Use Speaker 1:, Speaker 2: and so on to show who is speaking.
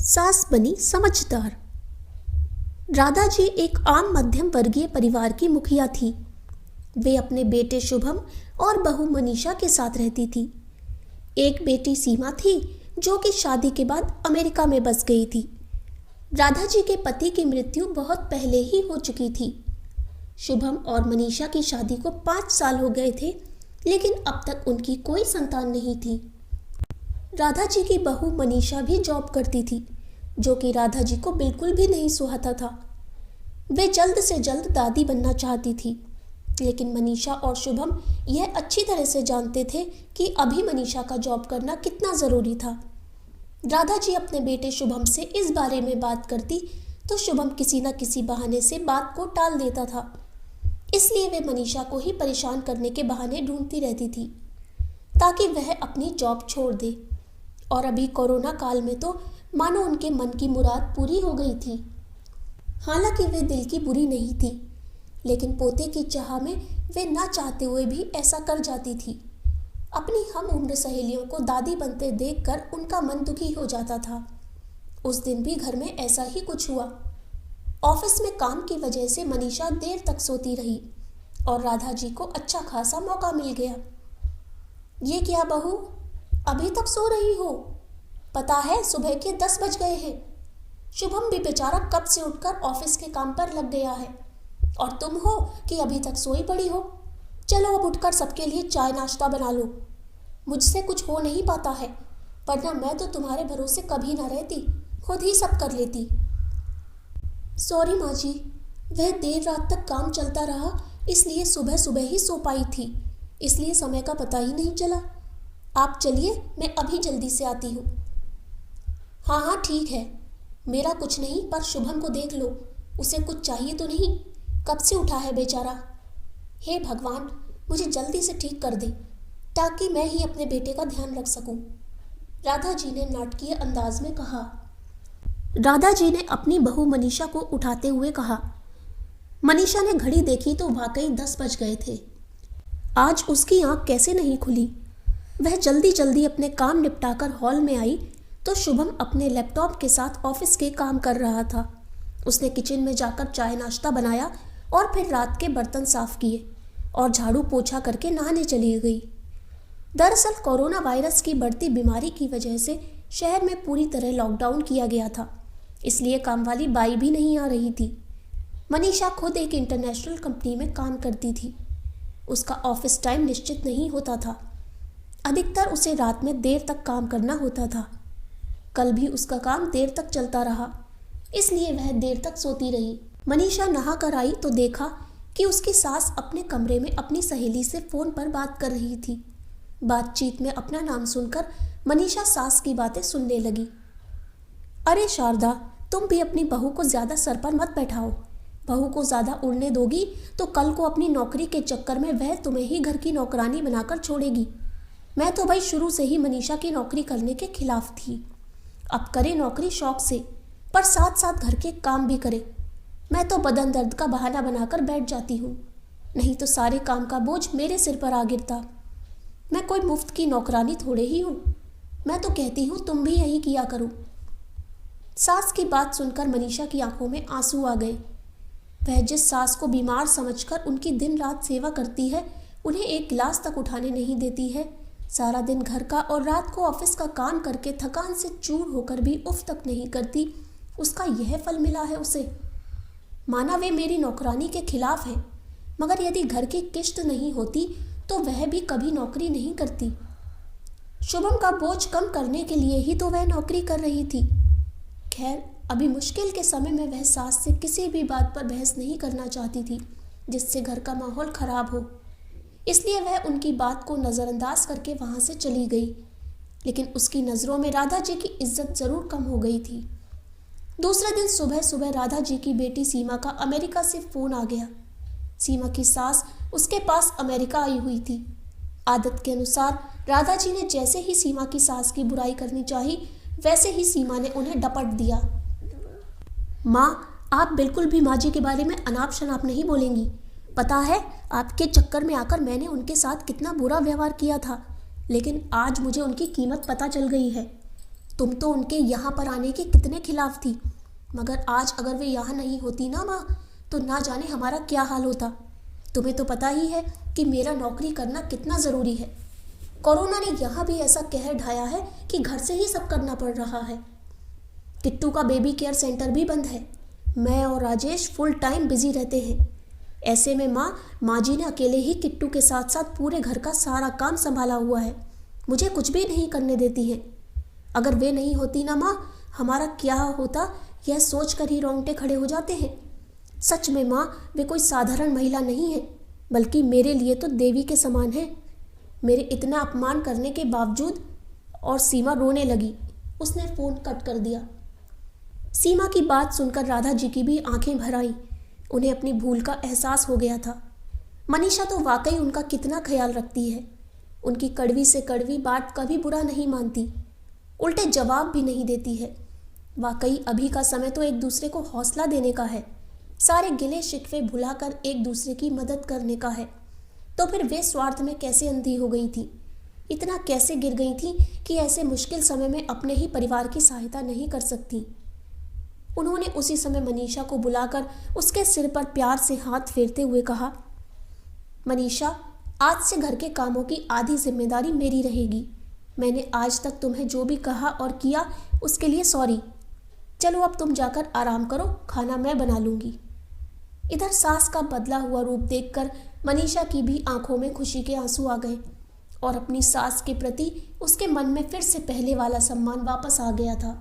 Speaker 1: सास बनी समझदार। राधा जी एक आम मध्यम वर्गीय परिवार की मुखिया थी। वे अपने बेटे शुभम और बहू मनीषा के साथ रहती थी। एक बेटी सीमा थी जो कि शादी के बाद अमेरिका में बस गई थी। राधा जी के पति की मृत्यु बहुत पहले ही हो चुकी थी। शुभम और मनीषा की शादी को 5 साल हो गए थे, लेकिन अब तक उनकी कोई संतान नहीं थी। राधा जी की बहू मनीषा भी जॉब करती थी, जो कि राधा जी को बिल्कुल भी नहीं सुहाता था। वे जल्द से जल्द दादी बनना चाहती थी, लेकिन मनीषा और शुभम यह अच्छी तरह से जानते थे कि अभी मनीषा का जॉब करना कितना ज़रूरी था। राधा जी अपने बेटे शुभम से इस बारे में बात करती तो शुभम किसी न किसी बहाने से बात को टाल देता था। इसलिए वे मनीषा को ही परेशान करने के बहाने ढूंढती रहती थी ताकि वह अपनी जॉब छोड़ दे। और अभी कोरोना काल में तो मानो उनके मन की मुराद पूरी हो गई थी। हालांकि वे दिल की बुरी नहीं थी, लेकिन पोते की चाह में वे ना चाहते हुए भी ऐसा कर जाती थी। अपनी हम उम्र सहेलियों को दादी बनते देखकर उनका मन दुखी हो जाता था। उस दिन भी घर में ऐसा ही कुछ हुआ। ऑफिस में काम की वजह से मनीषा देर तक सोती रही और राधा जी को अच्छा खासा मौका मिल गया। ये क्या बहू, अभी तक सो रही हो? पता है सुबह के 10 बज गए हैं। शुभम भी बेचारा कब से उठकर ऑफिस के काम पर लग गया है, और तुम हो कि अभी तक सोई पड़ी हो। चलो अब उठकर सबके लिए चाय नाश्ता बना लो। मुझसे कुछ हो नहीं पाता है, वरना मैं तो तुम्हारे भरोसे कभी ना रहती, खुद ही सब कर लेती। सॉरी माँ जी, वह देर रात तक काम चलता रहा, इसलिए सुबह सुबह ही सो पाई थी, इसलिए समय का पता ही नहीं चला। आप चलिए, मैं अभी जल्दी से आती हूँ। हाँ हाँ ठीक है, मेरा कुछ नहीं, पर शुभम को देख लो, उसे कुछ चाहिए तो नहीं? कब से उठा है बेचारा। हे भगवान, मुझे जल्दी से ठीक कर दे ताकि मैं ही अपने बेटे का ध्यान रख सकूं, राधा जी ने नाटकीय अंदाज में कहा। राधा जी ने अपनी बहू मनीषा को उठाते हुए कहा। मनीषा ने घड़ी देखी तो वाकई 10 बज गए थे। आज उसकी आंख कैसे नहीं खुली। वह जल्दी जल्दी अपने काम निपटाकर हॉल में आई तो शुभम अपने लैपटॉप के साथ ऑफिस के काम कर रहा था। उसने किचन में जाकर चाय नाश्ता बनाया और फिर रात के बर्तन साफ किए और झाड़ू पोछा करके नहाने चली गई। दरअसल कोरोना वायरस की बढ़ती बीमारी की वजह से शहर में पूरी तरह लॉकडाउन किया गया था, इसलिए कामवाली बाई भी नहीं आ रही थी। मनीषा खुद एक इंटरनेशनल कंपनी में काम करती थी। उसका ऑफिस टाइम निश्चित नहीं होता था। अधिकतर उसे रात में देर तक काम करना होता था। कल भी उसका काम देर तक चलता रहा, इसलिए वह देर तक सोती रही। मनीषा नहा कर आई तो देखा कि उसकी सास अपने कमरे में अपनी सहेली से फोन पर बात कर रही थी। बातचीत में अपना नाम सुनकर मनीषा सास की बातें सुनने लगी। अरे शारदा, तुम भी अपनी बहू को ज्यादा सर पर मत बैठाओ। बहू को ज्यादा उड़ने दोगी तो कल को अपनी नौकरी के चक्कर में वह तुम्हें ही घर की नौकरानी बनाकर छोड़ेगी। मैं तो भाई शुरू से ही मनीषा की नौकरी करने के खिलाफ थी। अब करे नौकरी शौक से, पर साथ साथ घर के काम भी करे। मैं तो बदन दर्द का बहाना बनाकर बैठ जाती हूँ, नहीं तो सारे काम का बोझ मेरे सिर पर आ गिरता। मैं कोई मुफ्त की नौकरानी थोड़े ही हूँ। मैं तो कहती हूँ तुम भी यही किया करो। सास की बात सुनकर मनीषा की आंखों में आंसू आ गए। वह जिस सास को बीमार समझकर उनकी दिन रात सेवा करती है, उन्हें एक गिलास तक उठाने नहीं देती है, सारा दिन घर का और रात को ऑफिस का काम करके थकान से चूर होकर भी उफ तक नहीं करती, उसका यह फल मिला है उसे। माना वे मेरी नौकरानी के खिलाफ है, मगर यदि घर की किश्त नहीं होती तो वह भी कभी नौकरी नहीं करती। शुभम का बोझ कम करने के लिए ही तो वह नौकरी कर रही थी। खैर, अभी मुश्किल के समय में वह सास से किसी भी बात पर बहस नहीं करना चाहती थी जिससे घर का माहौल खराब हो, इसलिए वह उनकी बात को नज़रअंदाज करके वहाँ से चली गई। लेकिन उसकी नज़रों में राधा जी की इज्जत ज़रूर कम हो गई थी। दूसरे दिन सुबह सुबह राधा जी की बेटी सीमा का अमेरिका से फ़ोन आ गया। सीमा की सास उसके पास अमेरिका आई हुई थी। आदत के अनुसार राधा जी ने जैसे ही सीमा की सास की बुराई करनी चाही, वैसे ही सीमा ने उन्हें डपट दिया। माँ, आप बिल्कुल भी माँ जी के बारे में अनाप शनाप नहीं बोलेंगी। पता है, आपके चक्कर में आकर मैंने उनके साथ कितना बुरा व्यवहार किया था, लेकिन आज मुझे उनकी कीमत पता चल गई है। तुम तो उनके यहाँ पर आने के कितने खिलाफ थी, मगर आज अगर वे यहाँ नहीं होती ना माँ, तो ना जाने हमारा क्या हाल होता। तुम्हें तो पता ही है कि मेरा नौकरी करना कितना ज़रूरी है। कोरोना ने यहाँ भी ऐसा कहर ढाया है कि घर से ही सब करना पड़ रहा है। किट्टू का बेबी केयर सेंटर भी बंद है। मैं और राजेश फुल टाइम बिजी रहते हैं। ऐसे में माँ जी ने अकेले ही किट्टू के साथ साथ पूरे घर का सारा काम संभाला हुआ है। मुझे कुछ भी नहीं करने देती है। अगर वे नहीं होती ना माँ, हमारा क्या होता यह सोच कर ही रोंगटे खड़े हो जाते हैं। सच में माँ, वे कोई साधारण महिला नहीं है, बल्कि मेरे लिए तो देवी के समान है। मेरे इतना अपमान करने के बावजूद। और सीमा रोने लगी। उसने फ़ोन कट कर दिया। सीमा की बात सुनकर राधा जी की भी आंखें भर आईं। उन्हें अपनी भूल का एहसास हो गया था। मनीषा तो वाकई उनका कितना ख्याल रखती है। उनकी कड़वी से कड़वी बात कभी बुरा नहीं मानती, उल्टे जवाब भी नहीं देती है। वाकई अभी का समय तो एक दूसरे को हौसला देने का है, सारे गिले शिकवे भुलाकर एक दूसरे की मदद करने का है। तो फिर वे स्वार्थ में कैसे अंधी हो गई थी, इतना कैसे गिर गई थी कि ऐसे मुश्किल समय में अपने ही परिवार की सहायता नहीं कर सकती। उन्होंने उसी समय मनीषा को बुलाकर उसके सिर पर प्यार से हाथ फेरते हुए कहा, मनीषा, आज से घर के कामों की आधी जिम्मेदारी मेरी रहेगी। मैंने आज तक तुम्हें जो भी कहा और किया उसके लिए सॉरी। चलो अब तुम जाकर आराम करो, खाना मैं बना लूँगी। इधर सास का बदला हुआ रूप देखकर मनीषा की भी आंखों में खुशी के आंसू आ गए और अपनी सास के प्रति उसके मन में फिर से पहले वाला सम्मान वापस आ गया था।